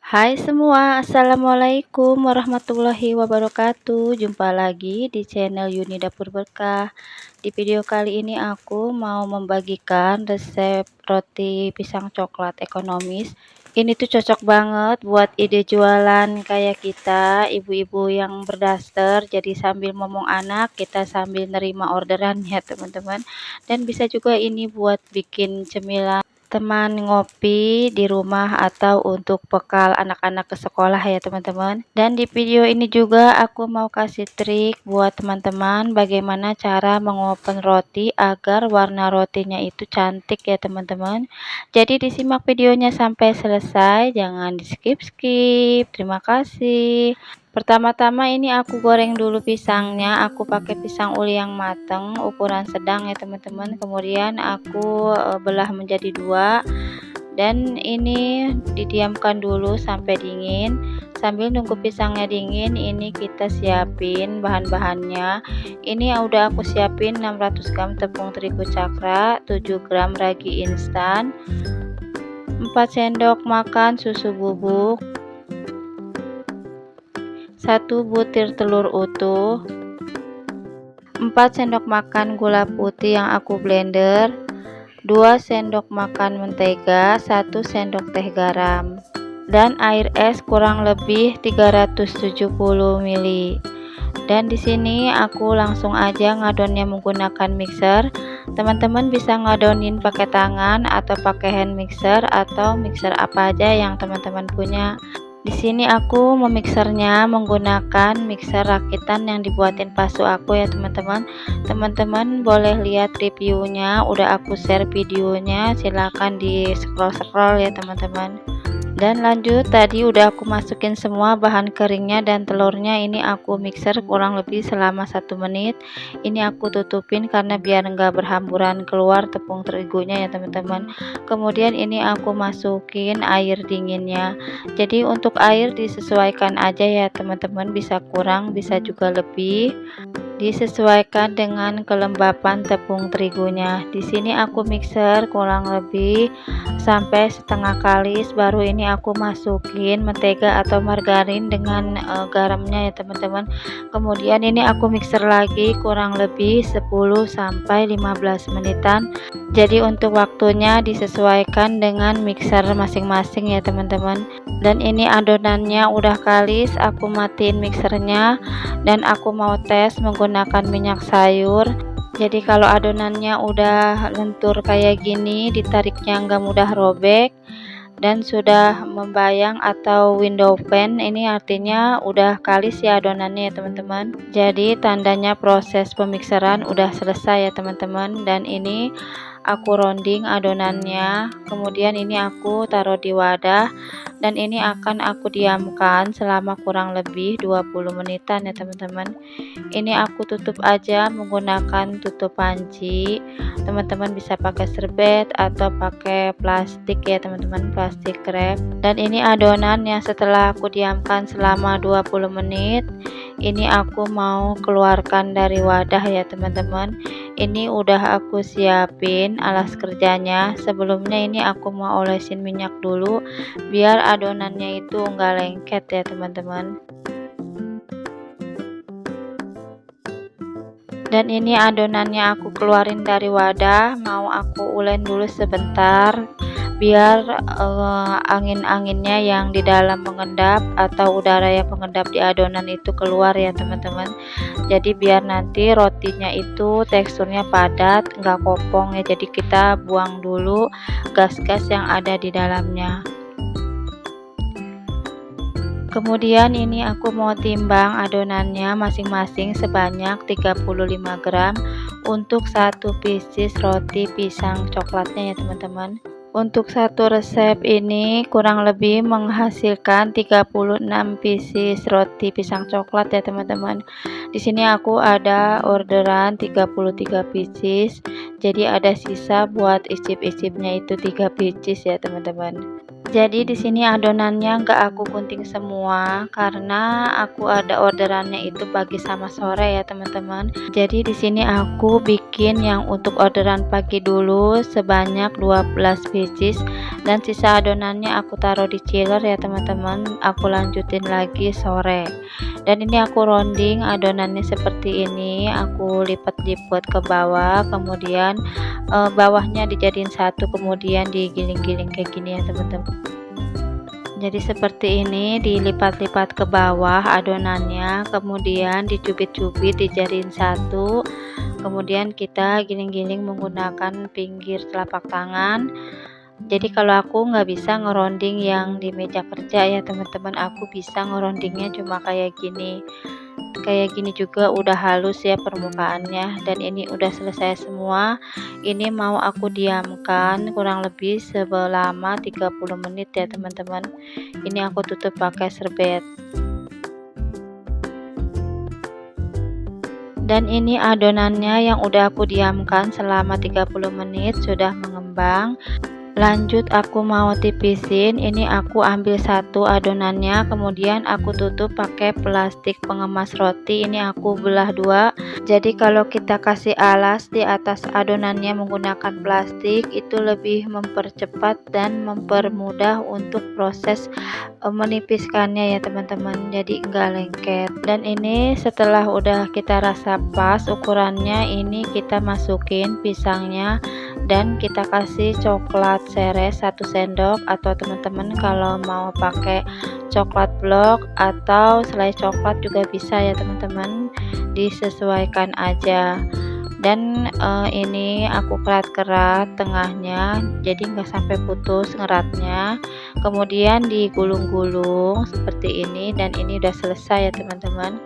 Hai semua, assalamualaikum warahmatullahi wabarakatuh. Jumpa lagi di channel Yuni Dapur Berkah. Di video kali ini aku mau membagikan resep roti pisang coklat ekonomis. Ini tuh cocok banget buat ide jualan kayak kita, ibu-ibu yang berdaster. Jadi sambil ngomong anak, kita sambil nerima orderan ya teman-teman. Dan bisa juga ini buat bikin cemilan teman ngopi di rumah atau untuk bekal anak-anak ke sekolah ya teman-teman. Dan di video ini juga aku mau kasih trik buat teman-teman bagaimana cara mengopen roti agar warna rotinya itu cantik ya teman-teman. Jadi disimak videonya sampai selesai, jangan di skip-skip. Terima kasih. Pertama-tama ini aku goreng dulu pisangnya, aku pakai pisang uli yang matang ukuran sedang ya teman-teman. Kemudian aku belah menjadi dua dan ini didiamkan dulu sampai dingin. Sambil nunggu pisangnya dingin, ini kita siapin bahan-bahannya. Ini udah aku siapin 600 gram tepung terigu cakra, 7 gram ragi instan, 4 sendok makan susu bubuk, 1 butir telur utuh, 4 sendok makan gula putih yang aku blender, 2 sendok makan mentega, 1 sendok teh garam, dan air es kurang lebih 370 ml. Dan di sini aku langsung aja ngadonnya menggunakan mixer. Teman-teman bisa ngadonin pakai tangan atau pakai hand mixer atau mixer apa aja yang teman-teman punya. Di sini aku memixernya menggunakan mixer rakitan yang dibuatin pasu aku ya teman-teman. Teman-teman boleh lihat reviewnya, udah aku share videonya, silahkan di scroll ya teman-teman. Dan lanjut, tadi udah aku masukin semua bahan keringnya dan telurnya. Ini aku mixer kurang lebih selama 1 menit. Ini aku tutupin karena biar enggak berhamburan keluar tepung terigunya ya teman-teman. Kemudian ini aku masukin air dinginnya. Jadi untuk air disesuaikan aja ya teman-teman, bisa kurang bisa juga lebih, disesuaikan dengan kelembapan tepung terigunya. Di sini aku mixer kurang lebih sampai setengah kalis, baru ini aku masukin mentega atau margarin dengan garamnya ya teman-teman. Kemudian ini aku mixer lagi kurang lebih 10 sampai 15 menitan. Jadi untuk waktunya disesuaikan dengan mixer masing-masing ya teman-teman. Dan ini adonannya udah kalis, aku matiin mixernya dan aku mau tes menggunakan minyak sayur. Jadi kalau adonannya udah lentur kayak gini, ditariknya nggak mudah robek dan sudah membayang atau window pan, ini artinya udah kalis ya adonannya ya teman-teman. Jadi tandanya proses pemikseran udah selesai ya teman-teman. Dan ini aku rounding adonannya, kemudian ini aku taruh di wadah dan ini akan aku diamkan selama kurang lebih 20 menitan ya teman-teman. Ini aku tutup aja menggunakan tutup panci. Teman-teman bisa pakai serbet atau pakai plastik ya teman-teman, plastik wrap. Dan ini adonan yang setelah aku diamkan selama 20 menit, ini aku mau keluarkan dari wadah ya teman-teman. Ini udah aku siapin alas kerjanya. Sebelumnya ini aku mau olesin minyak dulu biar adonannya itu enggak lengket ya teman-teman. Dan ini adonannya aku keluarin dari wadah, mau aku ulen dulu sebentar biar angin-anginnya yang di dalam mengendap atau udara yang mengendap di adonan itu keluar ya teman-teman. Jadi biar nanti rotinya itu teksturnya padat, enggak kopong ya. Jadi kita buang dulu gas-gas yang ada di dalamnya. Kemudian ini aku mau timbang adonannya masing-masing sebanyak 35 gram untuk 1 pieces roti pisang coklatnya ya teman-teman. Untuk satu resep ini kurang lebih menghasilkan 36 pieces roti pisang coklat ya teman-teman. Di sini aku ada orderan 33 pieces. Jadi ada sisa buat icip-icipnya itu 3 pieces ya teman-teman. Jadi di sini adonannya enggak aku gunting semua karena aku ada orderannya itu pagi sama sore ya teman-teman. Jadi di sini aku bikin yang untuk orderan pagi dulu sebanyak 12 pieces Dan sisa adonannya aku taruh di chiller ya teman-teman, aku lanjutin lagi sore. Dan ini aku rounding adonannya seperti ini, aku lipat-lipat ke bawah, kemudian bawahnya dijadiin satu, kemudian digiling-giling kayak gini ya teman-teman. Jadi seperti ini, dilipat-lipat ke bawah adonannya, kemudian dicubit-cubit dijadiin satu, kemudian kita giling-giling menggunakan pinggir telapak tangan. Jadi kalau aku nggak bisa ngeronding yang di meja kerja ya teman-teman, aku bisa ngerondingnya cuma kayak gini. Kayak gini juga udah halus ya permukaannya, dan ini udah selesai semua. Ini mau aku diamkan kurang lebih selama 30 menit ya teman-teman. Ini aku tutup pakai serbet. Dan ini adonannya yang udah aku diamkan selama 30 menit sudah mengembang. Lanjut aku mau tipisin, ini aku ambil satu adonannya, kemudian aku tutup pakai plastik pengemas roti, ini aku belah dua. Jadi kalau kita kasih alas di atas adonannya menggunakan plastik, itu lebih mempercepat dan mempermudah untuk proses menipiskannya ya teman-teman, jadi enggak lengket. Dan ini setelah udah kita rasa pas ukurannya, ini kita masukin pisangnya dan kita kasih coklat seres 1 sendok, atau teman-teman kalau mau pakai coklat blok atau selai coklat juga bisa ya teman-teman, disesuaikan aja. Dan ini aku kerat-kerat tengahnya, jadi nggak sampai putus ngeratnya, kemudian digulung-gulung seperti ini, dan ini udah selesai ya teman-teman.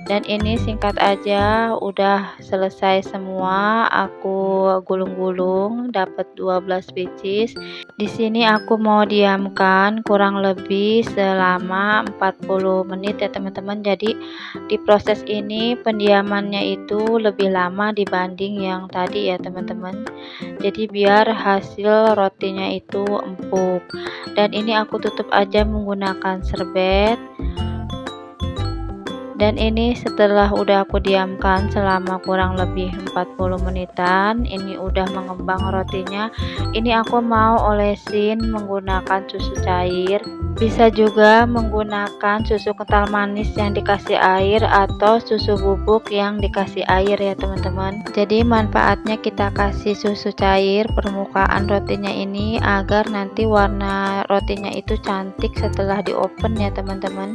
Dan ini singkat aja, udah selesai semua, aku gulung-gulung dapat 12 pieces. Di sini aku mau diamkan kurang lebih selama 40 menit ya teman-teman. Jadi di proses ini pendiamannya itu lebih lama dibanding yang tadi ya teman-teman. Jadi biar hasil rotinya itu empuk. Dan ini aku tutup aja menggunakan serbet. Dan ini setelah udah aku diamkan selama kurang lebih 40 menitan, ini udah mengembang rotinya. Ini aku mau olesin menggunakan susu cair, bisa juga menggunakan susu kental manis yang dikasih air atau susu bubuk yang dikasih air ya teman-teman. Jadi manfaatnya kita kasih susu cair permukaan rotinya ini agar nanti warna rotinya itu cantik setelah di oven ya teman-teman.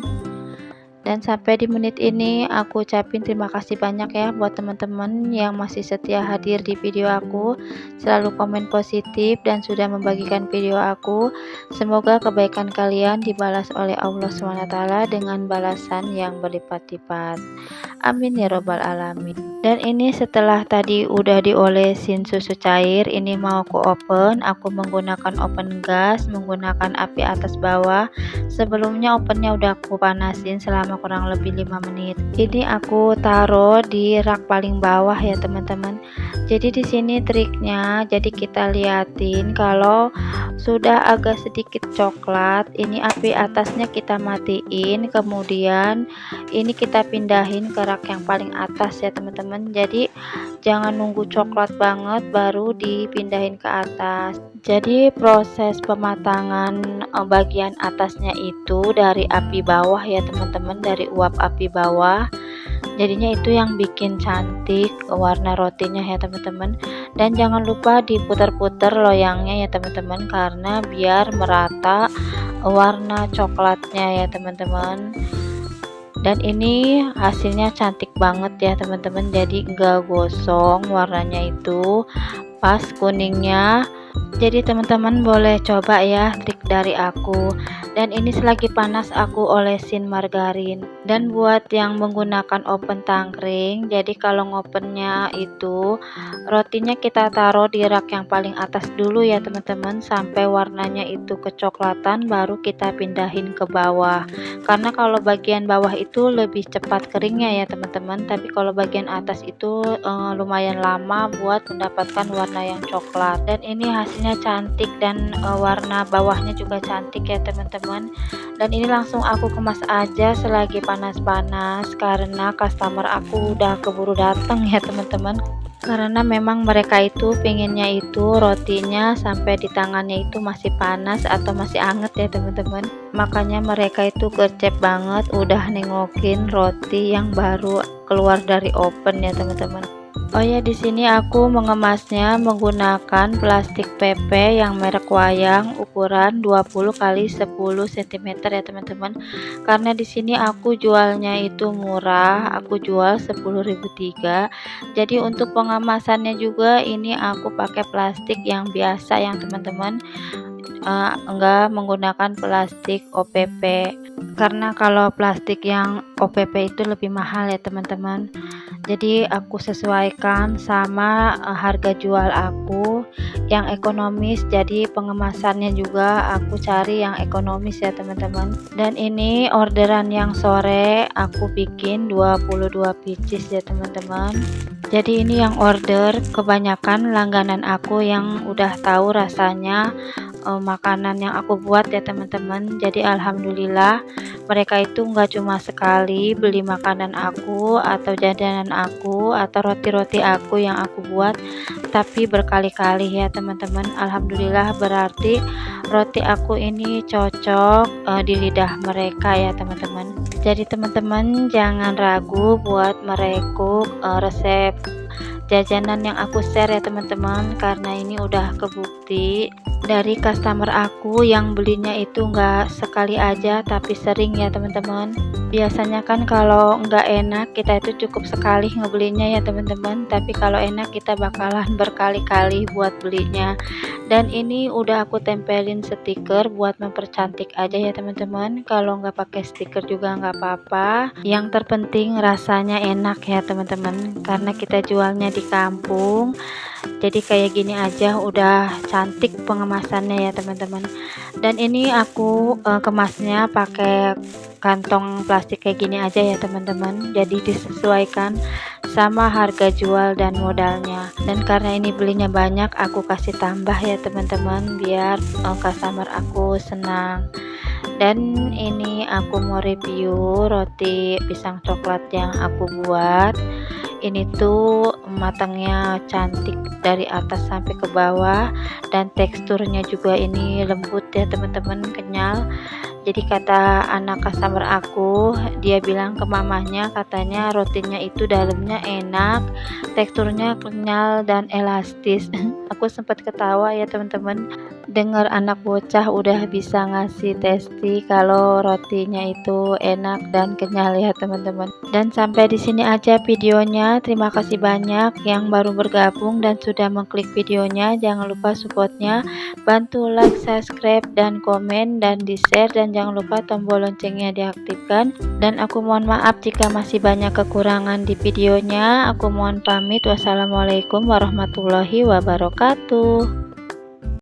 Dan sampai di menit ini aku ucapin terima kasih banyak ya buat teman-teman yang masih setia hadir di video aku, selalu komen positif dan sudah membagikan video aku. Semoga kebaikan kalian dibalas oleh Allah SWT dengan balasan yang berlipat-lipat. Amin ya robbal alamin. Dan ini setelah tadi udah diolesin susu cair, ini mau aku open. Aku menggunakan oven gas, menggunakan api atas bawah. Sebelumnya ovennya udah aku panasin selama kurang lebih 5 menit. Ini aku taruh di rak paling bawah ya teman-teman. Jadi di sini triknya, jadi kita liatin kalau sudah agak sedikit coklat, ini api atasnya kita matiin, kemudian ini kita pindahin ke rak yang paling atas ya teman-teman. Jadi jangan nunggu coklat banget baru dipindahin ke atas. Jadi proses pematangan bagian atasnya itu dari api bawah ya teman-teman, dari uap api bawah. Jadinya itu yang bikin cantik warna rotinya ya teman-teman. Dan jangan lupa diputar-putar loyangnya ya teman-teman, karena biar merata warna coklatnya ya teman-teman. Dan ini hasilnya cantik banget ya teman-teman, jadi enggak gosong, warnanya itu pas kuningnya. Jadi teman-teman boleh coba ya trik dari aku. Dan ini selagi panas aku olesin margarin. Dan buat yang menggunakan oven tangkring, jadi kalau ngopennya itu rotinya kita taruh di rak yang paling atas dulu ya teman-teman, sampai warnanya itu kecoklatan baru kita pindahin ke bawah. Karena kalau bagian bawah itu lebih cepat keringnya ya teman-teman, tapi kalau bagian atas itu lumayan lama buat mendapatkan warna yang coklat. Dan ini hasilnya cantik dan warna bawahnya juga cantik ya teman-teman. Dan ini langsung aku kemas aja selagi panas-panas, karena customer aku udah keburu datang ya teman-teman. karena memang mereka itu pengennya itu rotinya sampai di tangannya itu masih panas atau masih anget ya teman-teman. Makanya mereka itu gercep banget udah nengokin roti yang baru keluar dari oven ya teman-teman. Oh ya, di sini aku mengemasnya menggunakan plastik PP yang merek Wayang ukuran 20 kali 10 cm ya teman-teman. Karena di sini aku jualnya itu murah, aku jual 10.003. Jadi untuk pengemasannya juga ini aku pakai plastik yang biasa yang teman-teman, enggak menggunakan plastik OPP. Karena kalau plastik yang OPP itu lebih mahal ya teman-teman. Jadi aku sesuaikan sama harga jual aku yang ekonomis, jadi pengemasannya juga aku cari yang ekonomis ya teman-teman. Dan ini orderan yang sore aku bikin 22 pieces ya teman-teman. Jadi ini yang order kebanyakan langganan aku yang udah tahu rasanya makanan yang aku buat ya teman-teman. Jadi alhamdulillah mereka itu nggak cuma sekali beli makanan aku atau jajanan aku atau roti-roti aku yang aku buat, tapi berkali-kali ya teman-teman. Alhamdulillah berarti roti aku ini cocok di lidah mereka ya teman-teman. Jadi teman-teman jangan ragu buat merekuk resep jajanan yang aku share ya teman-teman, karena ini udah kebukti dari customer aku yang belinya itu nggak sekali aja tapi sering ya teman-teman. Biasanya kan kalau nggak enak kita itu cukup sekali ngebelinya ya teman-teman, tapi kalau enak kita bakalan berkali-kali buat belinya. Dan ini udah aku tempelin stiker buat mempercantik aja ya teman-teman. Kalau nggak pakai stiker juga nggak apa-apa, yang terpenting rasanya enak ya teman-teman, karena kita jualnya di kampung. Jadi kayak gini aja udah cantik pengemasannya ya teman-teman. Dan ini aku kemasnya pakai kantong plastik kayak gini aja ya teman-teman, jadi disesuaikan sama harga jual dan modalnya. Dan karena ini belinya banyak aku kasih tambah ya teman-teman biar customer aku senang. Dan ini aku mau review roti pisang coklat yang aku buat. Ini tuh matangnya cantik dari atas sampai ke bawah, dan teksturnya juga ini lembut ya teman-teman, kenyal. Jadi kata anak customer aku, dia bilang ke mamahnya katanya rotinya itu dalamnya enak, teksturnya kenyal dan elastis. Aku sempat ketawa ya teman-teman, dengar anak bocah udah bisa ngasih testi kalau rotinya itu enak dan kenyal ya teman-teman. Dan sampai di sini aja videonya. Terima kasih banyak yang baru bergabung dan sudah mengklik videonya. Jangan lupa supportnya, bantu like, subscribe, dan komen, dan di share, dan jangan lupa tombol loncengnya diaktifkan. Dan aku mohon maaf jika masih banyak kekurangan di videonya. Aku mohon pamit. Wassalamualaikum warahmatullahi wabarakatuh.